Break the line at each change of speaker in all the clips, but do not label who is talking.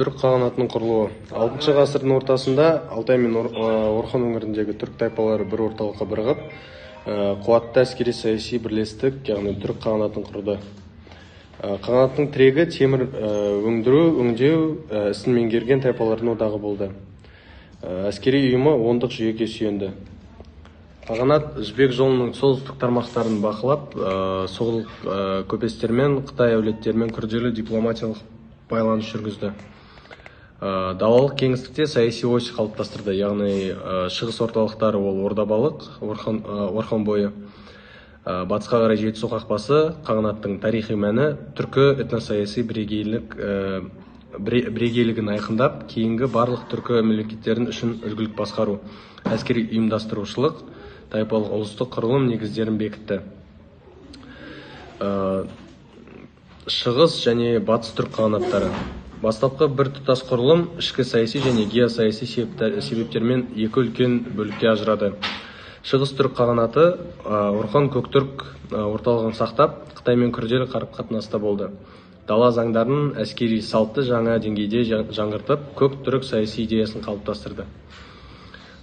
Түрік қағанатының құрылуы. 6 ғасырдың ортасында Алтай мен Орхон өңіріндегі түрік тайпалары бір орталыққа бірігіп, қуатты әскери саяси бірлестік, яғни түрік қағанатын құрды. Қағанаттың тірегі темір өңдеу ісін меңгерген тайпалардың одағы болды. Әскери ұйымы ондық жүйеге сүйенді. Қағанат жібек жолының солтүстік тармақтарын бақылап, соғдық көпестермен, Қытай әулеттерімен күрделі дипломатиялық байланыс жүргізді. Далалық кеңістікте саяси ой қалыптастырды, яғни шығыс орталықтары ол Ордабалық, Орхон бойы, батысқа қарай Жетісу қақпасы. Қағанаттың тарихи мәні түркі этносаяси бірегейлігін айқындап, кейінгі барлық түркі мемлекеттерін үшін үлгілік басқару, әскери ұйымдастырушылық, тайпалық ұлыстық құрылым негіздерін бекітті. Шығыс және батыс түрік қағанаттары. Бастапқы бір тұтас құрылым ішкі саяси және геосаяси себептермен екі үлкен бөлікке ажырады. Шығыс түрік қағанаты Орхон Көктүрк орталығын сақтап, Қытаймен күрделі қарым-қатынаста болды. Дала заңдарын, әскери салтты жаңа деңгейде жаңғыртып, көк түрік саяси идеясын қалыптастырды.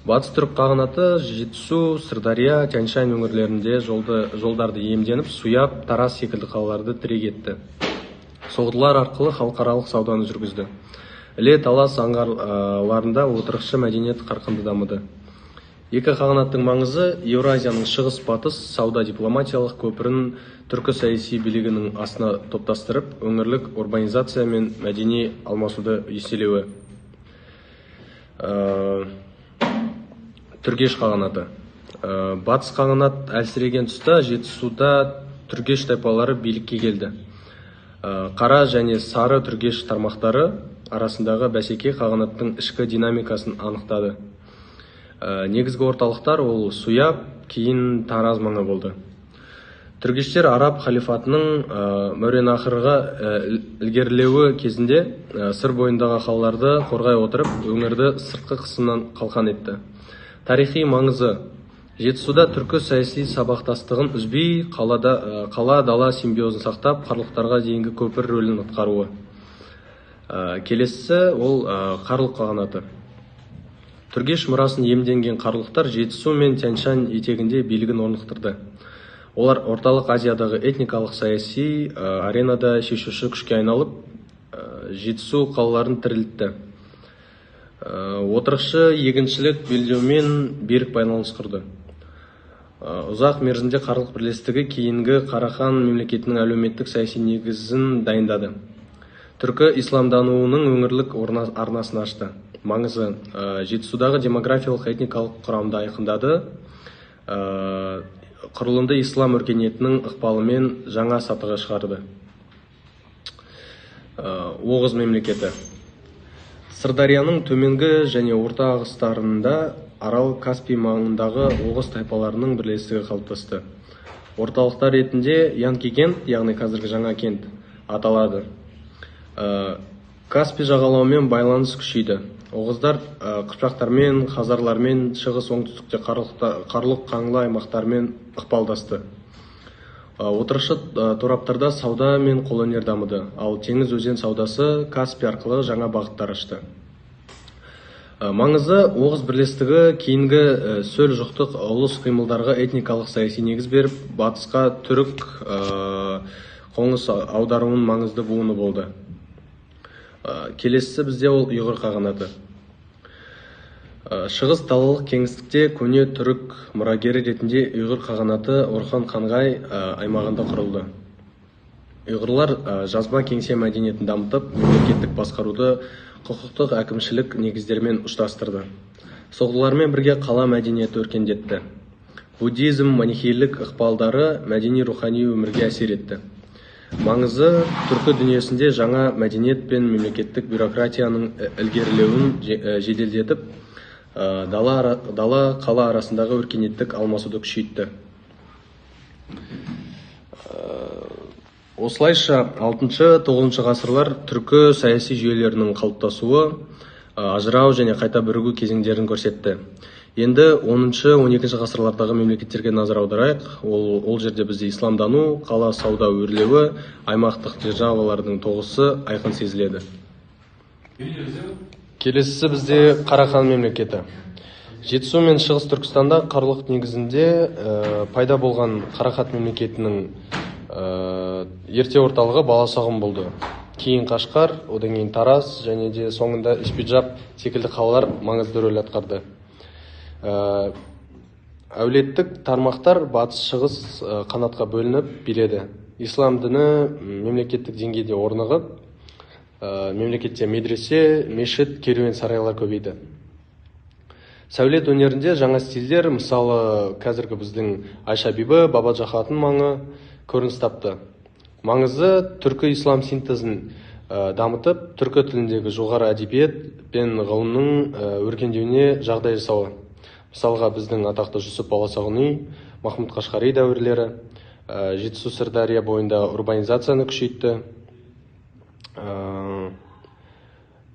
Батыс түрік қағанаты Жетісу, Сырдария, Тянь-Шань өңірлерінде жолдарды иемденіп, Суяб, Тараз секілді қалаларды тірек етті. Соғдылар арқылы халықаралық сауданы жүргізді. Іле Талас аңғарларында отырықшы мәдениет қарқынды дамыды. Екі қағанаттың маңызы Еуразияның шығыс-батыс сауда дипломатиялық көпірін түркі саяси билігінің астына топтастырып, өңірлік урбанизация мен мәдени алмасуды еселеуі. Түргеш қағанаты. Батыс қағанат әлсіреген тұста Жетісуда түргеш тайпалары билікке келді. Қара және сары түргеш тармақтары арасындағы бәсеке қағанаттың ішкі динамикасын анықтады. Негізгі орталықтар ол Суяб, кейін Тараз маңы болды. Түргештер араб халифатының мәуереннахрға ілгерілеуі кезінде сыр бойындағы қалаларды қорғай отырып, өңірді сыртқы қысымнан қалқан етті. Тарихи маңызы: Жетісуда түркі саяси сабақтастығын үзбей, қала-дала симбиозын сақтап, қарлықтарға дейінгі көпір рөлін атқаруы. Келесі ол Қарлық қағанаты. Түргеш мұрасын иемденген қарлықтар Жетісу мен Тянь-Шань етегінде билігін орнықтырды. Олар орталық Азиядағы этникалық саяси аренада шешуші күшке айналып, Жетісу қалаларын тірілтті. Отырықшы егіншілік белдеумен берік байланыс құрды. Ұзақ мерзімде Қарлық бірлестігі кейінгі Қарахан мемлекетінің әлеуметтік саяси негізін дайындады. Түркі исламдануының өңірлік арнасын ашты. Маңызы: Жетісудағы демографиялық этникалық құрамды айқындады. Құрылымды ислам өркениетінің ықпалымен жаңа сатыға шығарды. Оғыз мемлекеті. Сырдарияның төменгі және орта ағыстарында Арал Каспий маңындағы Оғыз тайпаларының бірлестігі қалыптасты. Орталықтар ретінде Янки-кент, яғни қазіргі жаңа кент, аталады. Каспий жағалауымен байланыс күшейді. Оғыздар қыпшақтармен, хазарлармен, шығыс оңтүстікте Қарлық қаңлы аймақтармен ықпалдасты. Отырықшы тораптарда сауда мен қолөнер дамыды, ал теңіз өзен саудасы Каспий арқылы жаңа бағыттар ашты. Маңызы: Оғыз бірлестігі кейінгі сөл жұқтық ұлыс қимылдарға этникалық саяси негіз беріп, батысқа түрік қоныс аударуының маңызды буыны болды. Келесі бізде ол Ұйғыр қағанаты. Шығыс далалық кеңістікте көне түрік мұрагері ретінде Ұйғыр қағанаты Орхон Қанғай аймағында құрылды. Ұйғырлар жазба кеңсе мәдениетін дамытып, мемлекеттік басқаруды құқықтық әкімшілік негіздермен ұштастырды. Соғдылармен бірге қала мәдениеті өркендетті. Буддизм, манихейлік ықпалдары мәдени-рухани өмірге әсер етті. Маңызы: түркі дүниесінде жаңа мәдениет пен мемлекеттік бюрократияның ілгерілеуін жеделдетіп, дала-қала арасындағы өркениеттік алмасуды күшейтті. Осылайша 6-9 ғасырлар түркі саяси жүйелерінің қалыптасуы, ажырау және қайта бірігу кезеңдерін көрсетті. Енді 10-12 ғасырлардағы мемлекеттерге назар аударайық. Ол жерде бізде исламдану, қала сауда өрлеуі, аймақтық державалардың тоғысы айқын сезіледі. Келесісі бізде Қарахан мемлекеті. Жетісу мен Шығыс Түркістанда қарлық негізінде пайда болған Қарахан мемлекетінің ерте орталығы Баласағұн болды. Кейін Қашқар, одан кейін Тараз және де соңында Испиджаб секілді қалалар маңызды рөл атқарды. Әулеттік тармақтар батыс-шығыс қанатқа бөлініп биледі. Ислам діні мемлекеттік деңгейде орнығып, мемлекетте медресе, мешіт, керуен сарайлар көбейді. Сәулет өнерінде жаңа стильдер, мысалы қазіргі біздің Айша бибі, Баба Жахатын маңы көрініс тапты. Маңызы түркі ислам синтезін дамытып, түркі тіліндегі жоғары әдебиет пен ғылымның өркендеуіне жағдай жасауы. Мысалға біздің атақты Жүсіп Баласағұни, Махмұд Қашқари дәуірлері, Жетісу Сырдария бойында урбанизацияны күшейтті.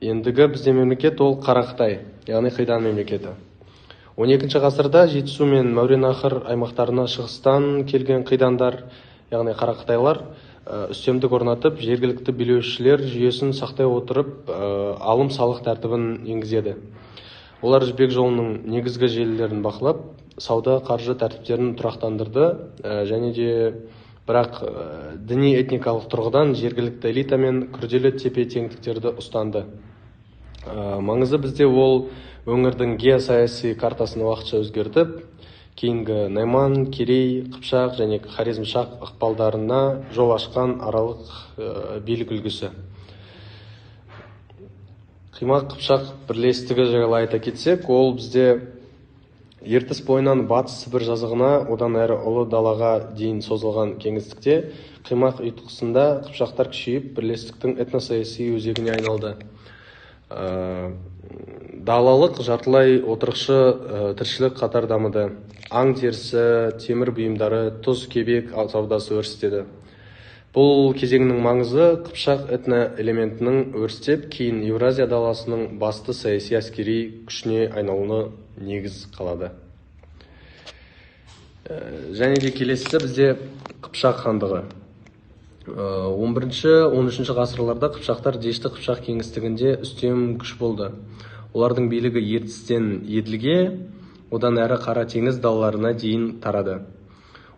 Ендігі бізде мемлекет ол Қарақытай, яғни Қидан мемлекеті. 12 ғасырда Жетісу мен Мәуереннахр аймақтарына шығыстан келген қидандар, яғни Қарақытайлар, үстемдік орнатып, жергілікті билеушілер жүйесін сақтай отырып, алым салық тәртібін енгізеді. Олар жібек жолының негізгі желілерін бақылап, сауда қаржы тәртіптерін тұрақтандырды, және де бірақ діни этникалық тұрғыдан жергілікті элита мен күрделі тепе-теңдіктерді ұстанды. Маңызы бізде ол өңірдің геосаяси картасын уақытша өзгертіп, кейінгі Найман, Керей, Қыпшақ және Хорезмшақ ықпалдарына жол ашқан аралық билік үлгісі. Қимақ Қыпшақ бірлестігі жайлы айта кетсек, ол бізде Ертіс бойынан Батыс Сібір жазығына, одан әрі Ұлы далаға дейін созылған кеңістікте Қимақ ұйтқысында қыпшақтар күшейіп, бірлестіктің этносаяси өзегіне айналды. Далалық жартылай отырықшы тіршілік қатар дамыды. Аң терісі, темір бұйымдары, тұз, кебек саудасы өрістеді. Бұл кезеңнің маңызы Қыпшақ этно-элементінің өрістеп, кейін Еуразия даласының басты саяси әскери күшіне айналуына негіз қалады. Және де келесісі бізде Қыпшақ хандығы. 11-13 ғасырларда Қыпшақтар Дешті Қыпшақ кеңістігінде үстем күш болды. Олардың билігі Ертістен Еділге, одан әрі Қара теңіз далаларына дейін тарады.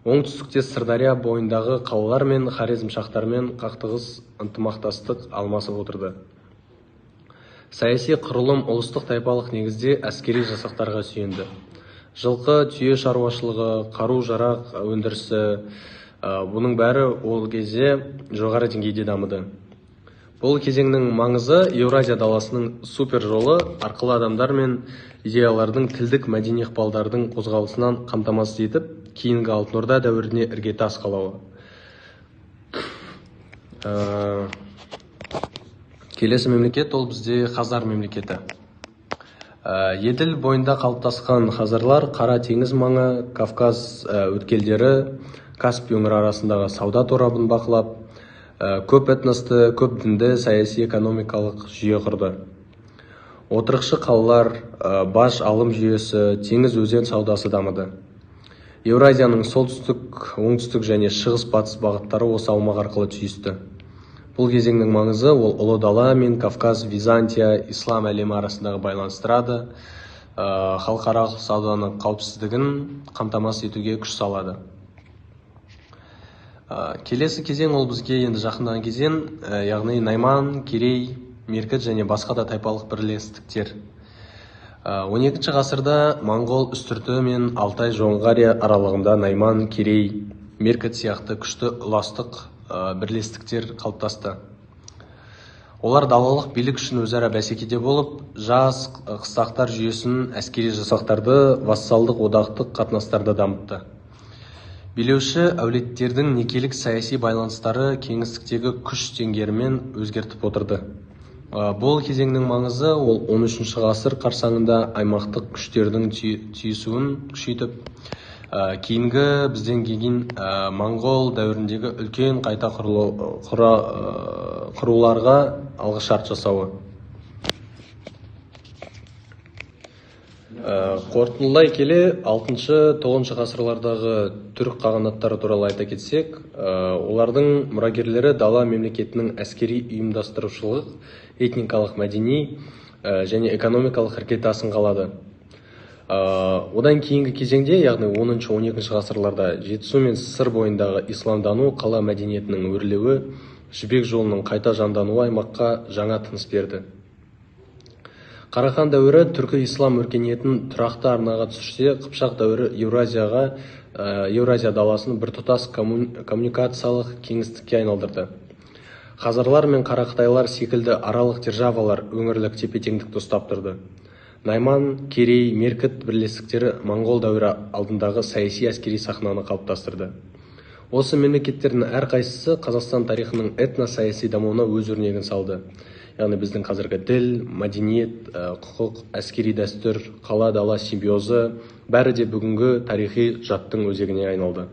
Оңтүстікте Сырдария бойындағы қалалар мен Хорезмшақтармен қақтығыс ынтымақтастық алмасып отырды. Саяси құрылым ұлыстық тайпалық негізде әскери жасақтарға сүйенді. Жылқы, түйе шаруашылығы, қару-жарақ өндірісі, бұның бәрі ол кезде жоғары деңгейде дамыды. Бұл кезеңнің маңызы Еуразия даласының супер жолы арқылы адамдар мен идеялардың тілдік мәдени ықпалдардың қозғалысынан қамтамасыз етіп, кейінгі Алтын Орда дәуіріне іргетас қалауы. Келесі мемлекет ол бізде Хазар мемлекеті. Еділ бойында қалыптасқан хазарлар Қара теңіз маңы, Кавказ өткелдері, Каспий өңірі арасындағы сауда торабын бақылап, көп этносты, көп дінді саяси экономикалық жүйе құрды. Отырықшы қалалар, баж алым жүйесі, теңіз өзен саудасы дамыды. Еуразияның солтүстік, оңтүстік және шығыс-батыс бағыттары осы аумақ арқылы түйісті. Бұл кезеңнің маңызы ол Ұлы дала мен Кавказ, Византия, ислам әлемі арасындағы байланыстырады, халықаралық сауданың қауіпсіздігін қамтамасыз етуге күш салады. Келесі кезең ол бізге енді жақындағы кезең, яғни Найман, Керей, Меркіт және басқа да тайпалық бірлестіктер. 12 ғасырда Моңғол үстірті мен Алтай Жоңғария аралығында Найман, Керей, Меркіт сияқты күшті ұластық бірлестіктер қалыптасты. Олар далалық билік үшін өзара бәсекеде болып, жас қыстақтар жүйесін, әскери жасақтарды, вассалдық одақтық қатынастарды дамытты. Билеуші әулеттердің некелік саяси байланыстары кеңістіктегі күш теңгерімен өзгертіп отырды. Бұл кезеңнің маңызы ол 13 ғасыр қарсаңында аймақтық күштердің түйісуін күшейтіп, кейінгі бізден кейін Моңғол дәуіріндегі үлкен қайта құруларға алғышарт жасауы. Қорытындылай келе 6-9 ғасырлардағы түрік қағанаттары туралы айта кетсек, олардың мұрагерлері дала мемлекетінің әскери ұйымдастырушылық, этникалық, мәдени және экономикалық іргетасын қалады. Одан кейінгі кезеңде, яғни 10-12 ғасырларда Жетісу мен Сыр бойындағы исламдану, қала мәдениетінің өрлеуі, жібек жолының қайта жандануы аймаққа жаңа тыныс берді. Қарахан дәуірі түркі ислам өркениетін тұрақты арнаға түсірсе, Қыпшақ дәуірі Еуразия даласын біртұтас коммуникациялық кеңістікке айналдырды. Хазарлар мен Қарақытайлар секілді аралық державалар өңірлік тепе-теңдікті ұстап тұрды. Найман, Керей, Меркіт бірлестіктері Моңғол дәуірі алдындағы саяси әскери сахнаны қалыптастырды. Осы мемлекеттердің әрқайсысы Қазақстан тарихының этно-саяси дамуына өз өрнегін салды. Яғни біздің қазіргі діл, мәдениет, құқық, әскери дәстүр, қала-дала симбиозы бәрі де бүгінгі тарихи жаттың өзегіне айналды.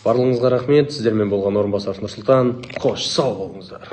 Барлығыңызға рахмет. Сіздермен болған орынбасар Нұрсұлтан. Қош, сау болыңыздар.